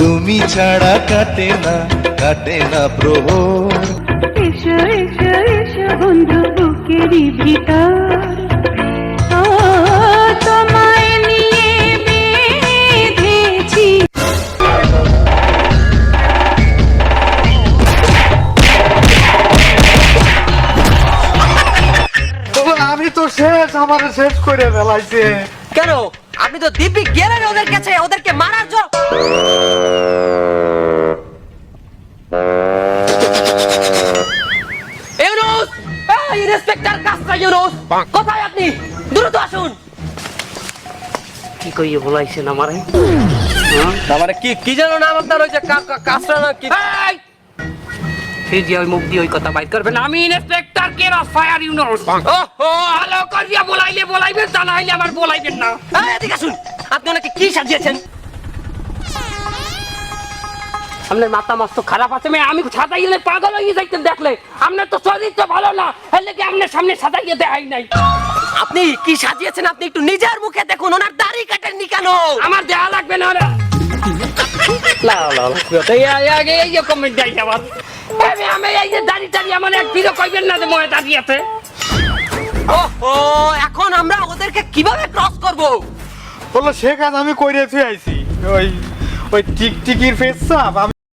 তুমি ছাড়া কাটে না প্রহর। এসো এসো এসো বন্ধু বুকেরই ভিতর, ও তোমায় নিয়ে বেঁধেছি। আমি তো শেষ, আমার শেষ করে ফেলাইছে। কেন আপনি তো দিব্যি গেলেন ওদের কাছে ওদেরকে মারার জন্য। ইউনুস, এই ইন্সপেক্টর কাসরা ইউনুস, কোথায় আপনি? দ্রুত আসুন। কি কইয়ে বলাইছেন আমারে? আমারে কি কি জানো না আপনার ওই যে কাসরা না কি? সেই যে ওই মুখ দিয়ে ওই কথা বাইর করবেন, আমি ইন্সপেক্টর কের অফ ফায়ার ইউনুস। ওহো, হ্যালো করিয়া বলাইবেন, তা নাইলে আবার বলাইবেন না। এই এদিকে আসুন, আপনি ওনাকে কি সাজিয়েছেন? আপনার মাথা মস্ত খারাপ আছে, আমি সাদা গেলে পাগল হয়ে যাইতেন দেখলে। আপনার তো চরিত্র ভালো না, হলে কি আপনার সামনে সাদা গিয়ে দেখাই নাই। আপনি কি সাজিয়েছেন আপনি একটু নিজের মুখে দেখুন, ওনার দাড়ি কাটেননি কেন? আমার দেয়া লাগবে না। এই যে কমেন্ট দেয় আবার, আমি এই যে দাড়ি টাড়ি আমার এক বিরো কইবেন না যে মনে দাঁড়িয়ে আছে। ওহো, এখন আমরা ওদেরকে কিভাবে ক্রস করব? বললো সে কাজ আমি করে আইছি। ওই টিকটিকির ফেস চাপ